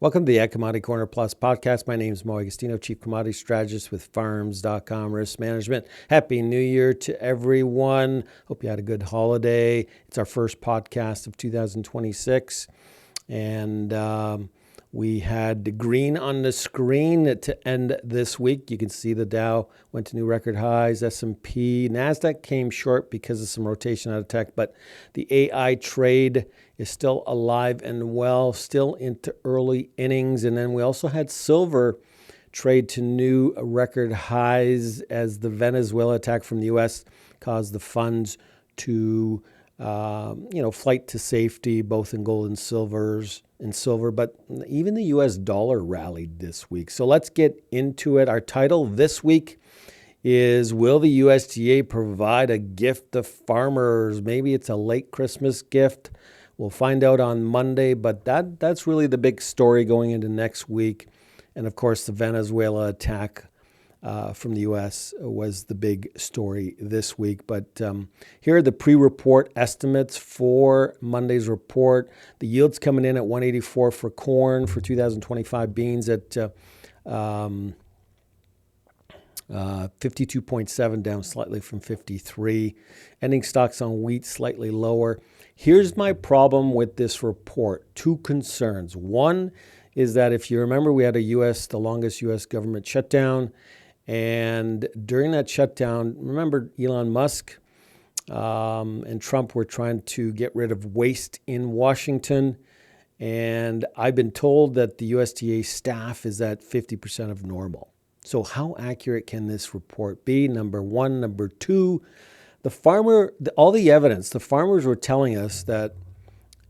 Welcome to the Commodity Corner Plus podcast. My name is Mo Agostino, Chief Commodity Strategist with Farms.com Risk Management. Happy New Year to everyone. Hope you had a good holiday. It's our first podcast of 2026. And we had the green on the screen to end this week. You can see the Dow went to new record highs. S&P, NASDAQ came short because of some rotation out of tech, but the AI trade is still alive and well, still into early innings. And then we also had silver trade to new record highs as the Venezuela attack from the U.S. caused the funds to flight to safety, both in gold and silver, but even the U.S. dollar rallied this week. So let's get into it. Our title this week is, will the USDA provide a gift to farmers? Maybe it's a late Christmas gift. We'll find out on Monday, but that's really the big story going into next week. And of course, the Venezuela attack from the U.S. was the big story this week. But here are the pre-report estimates for Monday's report. The yield's coming in at 184 for corn, for 2025 beans at 52.7, down slightly from 53. Ending stocks on wheat slightly lower. Here's my problem with this report. Two concerns. One is that if you remember, we had the longest U.S. government shutdown. And during that shutdown, remember Elon Musk and Trump were trying to get rid of waste in Washington. And I've been told that the USDA staff is at 50% of normal. So how accurate can this report be? Number one. Number two, all the evidence, the farmers were telling us that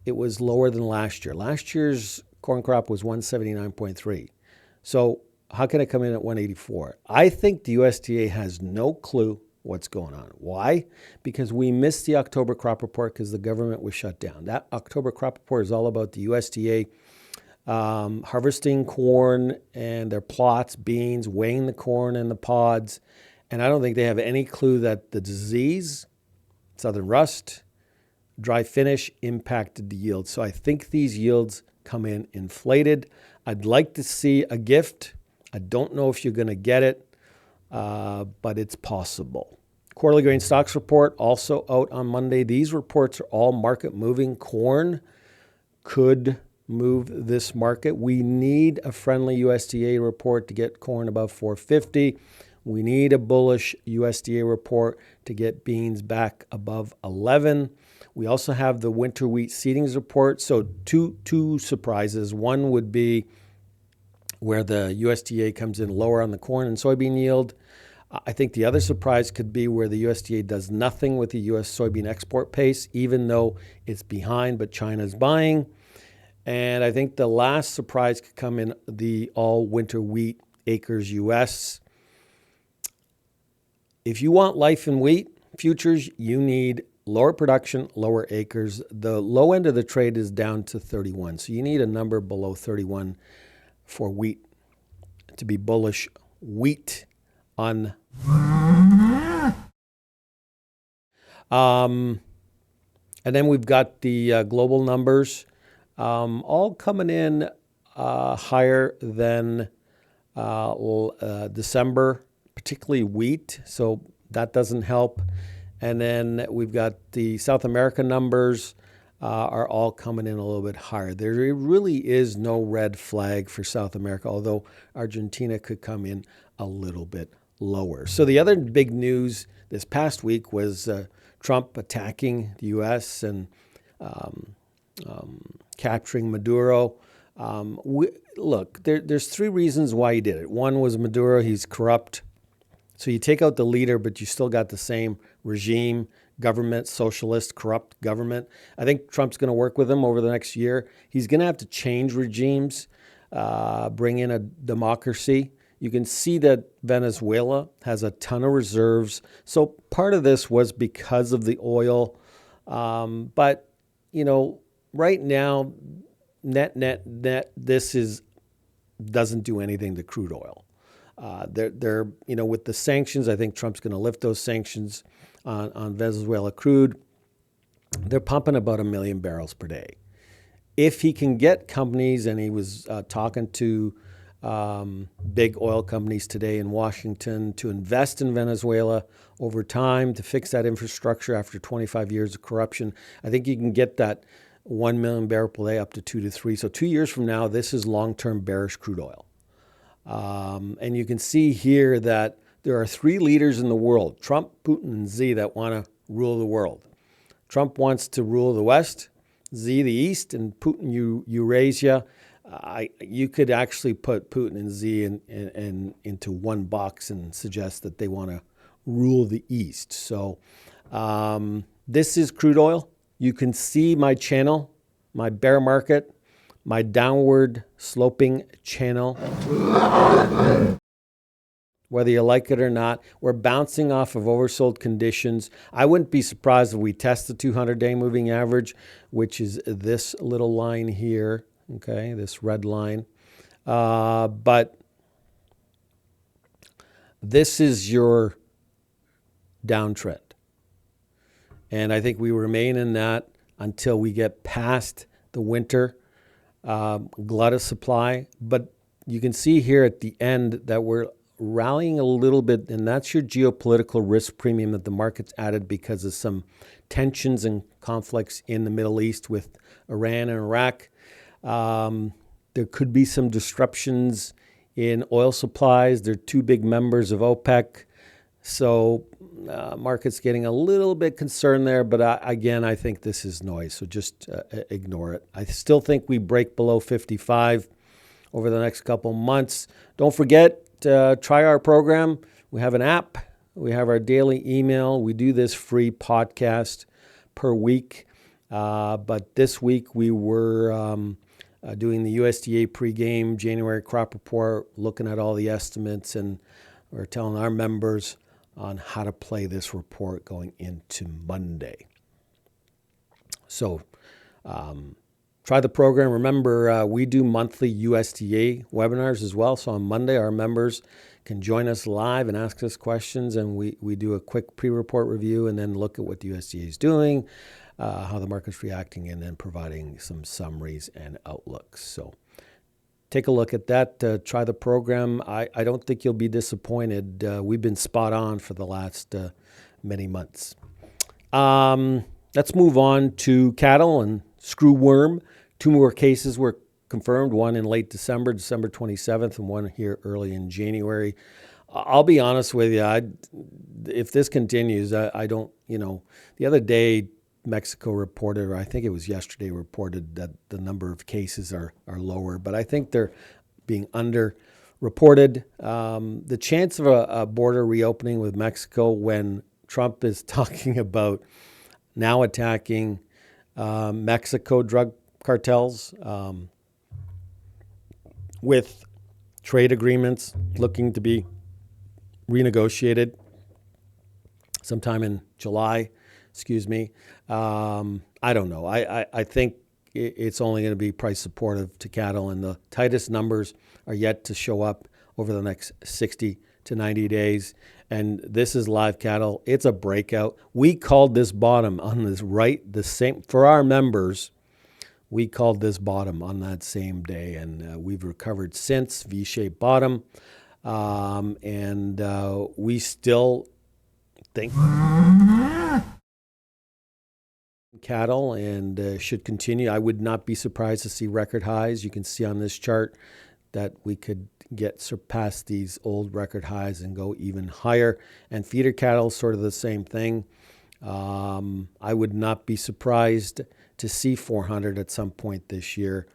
it was lower than last year. Last year's corn crop was 179.3. So how can it come in at 184? I think the USDA has no clue what's going on. Why? Because we missed the October crop report because the government was shut down. That October crop report is all about the USDA harvesting corn and their plots, beans, weighing the corn and the pods. And I don't think they have any clue that the disease, southern rust, dry finish impacted the yield. So I think these yields come in inflated. I'd like to see a gift. I don't know if you're going to get it, but it's possible. Quarterly grain stocks report also out on Monday. These reports are all market moving. Corn could move this market. We need a friendly USDA report to get corn above 450. We need a bullish USDA report to get beans back above 11. We also have the winter wheat seedings report. So two surprises. One would be where the USDA comes in lower on the corn and soybean yield. I think the other surprise could be where the USDA does nothing with the U.S. soybean export pace, even though it's behind, but China's buying. And I think the last surprise could come in the all winter wheat acres U.S. If you want life in wheat futures, you need lower production, lower acres. The low end of the trade is down to 31. So you need a number below 31 for wheat to be bullish. Wheat on. And then we've got the global numbers all coming in higher than December, particularly wheat. So that doesn't help. And then we've got the South American numbers are all coming in a little bit higher. There really is no red flag for South America, although Argentina could come in a little bit lower. So the other big news this past week was Trump attacking the U.S. and capturing Maduro. There's three reasons why he did it. One was Maduro, he's corrupt. So you take out the leader, but you still got the same regime, government, socialist, corrupt government. I think Trump's going to work with him over the next year. He's going to have to change regimes, bring in a democracy. You can see that Venezuela has a ton of reserves. So part of this was because of the oil. But, right now, net, this doesn't do anything to crude oil. They're with the sanctions, I think Trump's going to lift those sanctions on Venezuela crude. They're pumping about 1 million barrels per day. if he can get companies, and he was talking to big oil companies today in Washington to invest in Venezuela over time to fix that infrastructure after 25 years of corruption, I think you can get that 1 million barrel per day up to 2 to 3. So 2 years from now, this is long-term bearish crude oil. And you can see here that there are three leaders in the world, Trump, Putin, and Xi, that want to rule the world. Trump wants to rule the West, Xi the East, and Putin Eurasia. You could actually put Putin and Xi into one box and suggest that they want to rule the East. So this is crude oil. You can see my channel, my bear market, my downward sloping channel. Whether you like it or not, we're bouncing off of oversold conditions. I wouldn't be surprised if we test the 200-day moving average, which is this little line here, okay, this red line. But this is your downtrend. And I think we remain in that until we get past the winter glut of supply. But you can see here at the end that we're rallying a little bit, and that's your geopolitical risk premium that the market's added because of some tensions and conflicts in the Middle East with Iran and Iraq. There could be some disruptions in oil supplies. They're two big members of OPEC. So market's getting a little bit concerned there, but again, I think this is noise, so just ignore it. I still think we break below 55 over the next couple months. Don't forget, try our program. We have an app. We have our daily email. We do this free podcast per week. But this week we were doing the USDA pregame January crop report, looking at all the estimates, and we're telling our members on how to play this report going into Monday. So try the program. Remember, we do monthly USDA webinars as well. So on Monday, our members can join us live and ask us questions, and we do a quick pre-report review and then look at what the USDA is doing, how the market's reacting, and then providing some summaries and outlooks. So take a look at that. Try the program. I don't think you'll be disappointed. We've been spot on for the last many months. Let's move on to cattle and screw worm. 2 more cases were confirmed, one in late December, December 27th, and one here early in January. I'll be honest with you. If this continues, I don't, the other day Mexico reported, or I think it was yesterday reported, that the number of cases are lower, but I think they're being under-reported. The chance of a border reopening with Mexico when Trump is talking about now attacking Mexico drug cartels with trade agreements looking to be renegotiated sometime in July, I don't know. I think it's only going to be price supportive to cattle, and the tightest numbers are yet to show up over the next 60 to 90 days. And this is live cattle. It's a breakout. We called this bottom on this the same for our members. We called this bottom on that same day, and we've recovered since, V-shaped bottom. And we still think cattle and should continue. I would not be surprised to see record highs. You can see on this chart that we could surpass these old record highs and go even higher. And feeder cattle, sort of the same thing. I would not be surprised to see 400 at some point this year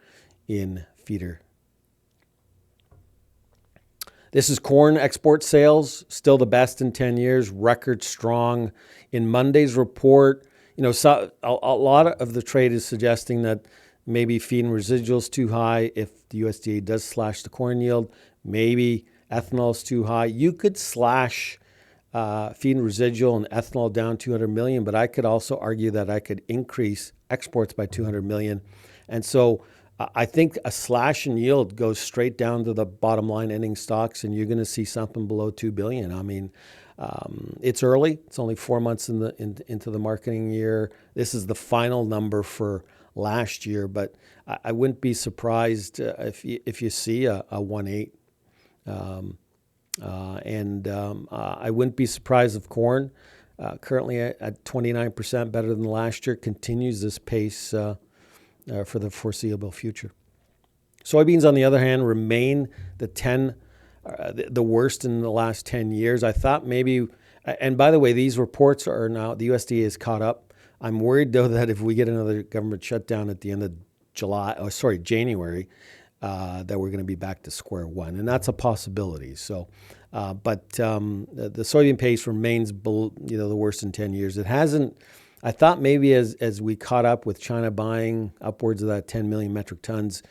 in feeder. This is corn export sales, still the best in 10 years, record strong. In Monday's report, so a lot of the trade is suggesting that maybe feed and residuals too high. If the USDA does slash the corn yield, maybe ethanol is too high. You could slash feed and residual and ethanol down 200 million, but I could also argue that I could increase exports by 200 million. And so I think a slash in yield goes straight down to the bottom line ending stocks, and you're going to see something below 2 billion. I mean, It's early. It's only 4 months into the marketing year. This is the final number for last year, but I wouldn't be surprised if you see a 1.8. I wouldn't be surprised if corn, currently at 29% better than last year, continues this pace for the foreseeable future. Soybeans, on the other hand, remain the worst in the last 10 years. I thought maybe, and by the way, these reports are now, the USDA is caught up. I'm worried, though, that if we get another government shutdown at the end of January, that we're going to be back to square one, and that's a possibility. So, but the soybean pace remains below, the worst in 10 years. It hasn't. I thought maybe as we caught up with China buying upwards of that 10 million metric tons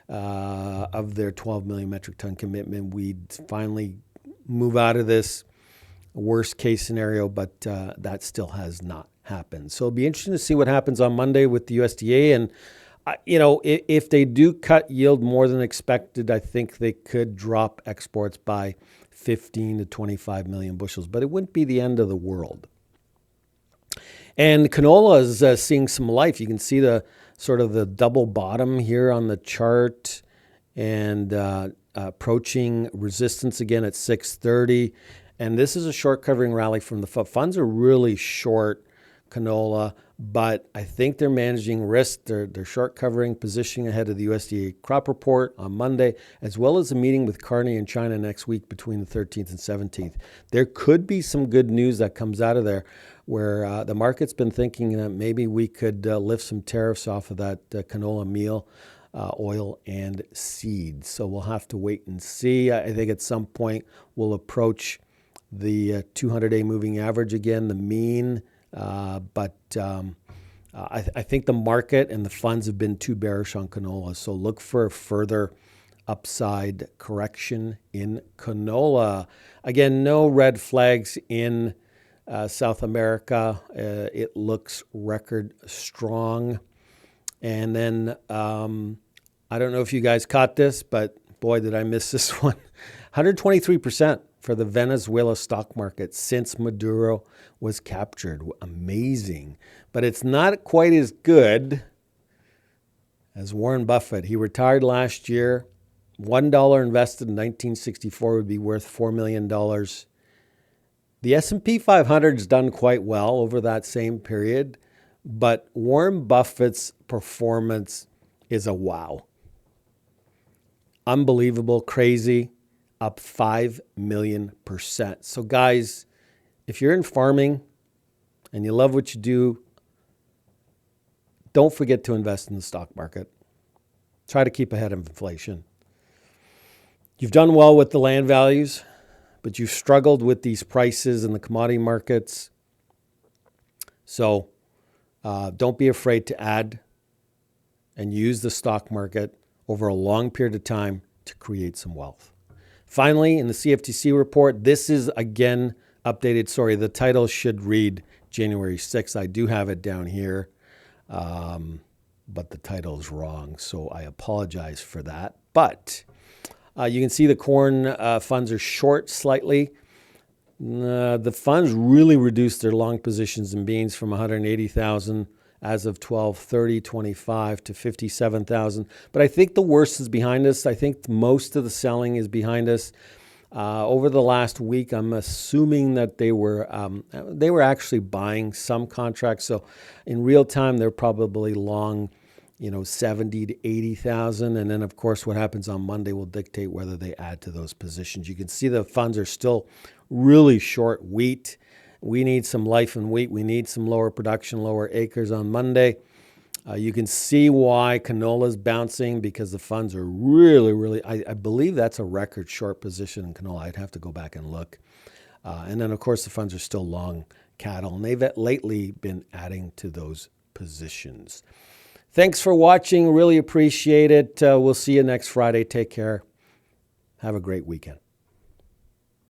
of their 12 million metric ton commitment, we'd finally move out of this worst case scenario, but that still has not happened. So it'll be interesting to see what happens on Monday with the USDA. And, if they do cut yield more than expected, I think they could drop exports by 15 to 25 million bushels, but it wouldn't be the end of the world. And canola is seeing some life. You can see the sort of the double bottom here on the chart, and approaching resistance again at 630. And this is a short covering rally from the funds are really short canola, but I think they're managing risk. They're short covering, positioning ahead of the USDA crop report on Monday, as well as a meeting with Carney in China next week between the 13th and 17th. There could be some good news that comes out of there, where the market's been thinking that maybe we could lift some tariffs off of that canola meal, oil, and seeds. So we'll have to wait and see. I think at some point we'll approach the 200-day moving average again, the mean. But I think the market and the funds have been too bearish on canola. So look for further upside correction in canola. Again, no red flags in South America. It looks record strong. And then I don't know if you guys caught this, but boy, did I miss this one. 123% for the Venezuela stock market since Maduro was captured. Amazing. But it's not quite as good as Warren Buffett. He retired last year. $1 invested in 1964 would be worth $4 million. The S&P 500 has done quite well over that same period, but Warren Buffett's performance is a wow. Unbelievable, crazy, up 5 million%. So guys, if you're in farming and you love what you do, don't forget to invest in the stock market. Try to keep ahead of inflation. You've done well with the land values, but you've struggled with these prices in the commodity markets. So don't be afraid to add and use the stock market over a long period of time to create some wealth. Finally, in the CFTC report, this is again updated. Sorry, the title should read January 6th. I do have it down here, but the title is wrong, so I apologize for that. But you can see the corn funds are short slightly. The funds really reduced their long positions in beans from 180,000 as of 12/30/25 to 57,000. But I think the worst is behind us. I think most of the selling is behind us. Over the last week, I'm assuming that they were actually buying some contracts. So in real time, they're probably long, 70 to 80,000. And then, of course, what happens on Monday will dictate whether they add to those positions. You can see the funds are still really short wheat. We need some life in wheat. We need some lower production, lower acres on Monday. You can see why canola is bouncing, because the funds are really, I believe that's a record short position in canola. I'd have to go back and look. And then, of course, the funds are still long cattle, and they've lately been adding to those positions. Thanks for watching. Really appreciate it. We'll see you next Friday. Take care. Have a great weekend.